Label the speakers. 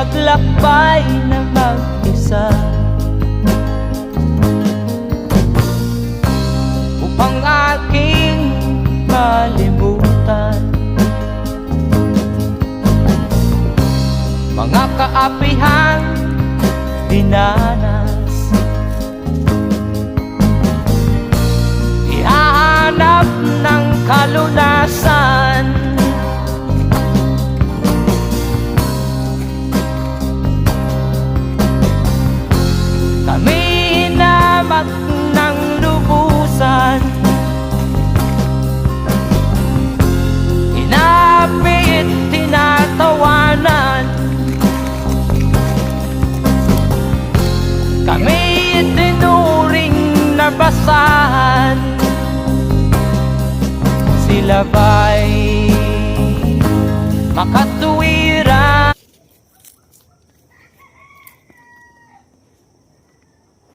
Speaker 1: naglakbay na mag-isa upang aking malimutan mga kaapihang dinanas. Ihahanap ng kalunasan kami hinamak ng lubusan, inapit, tinatawanan, kami itinuring na basahan. Sila ba'y makatulong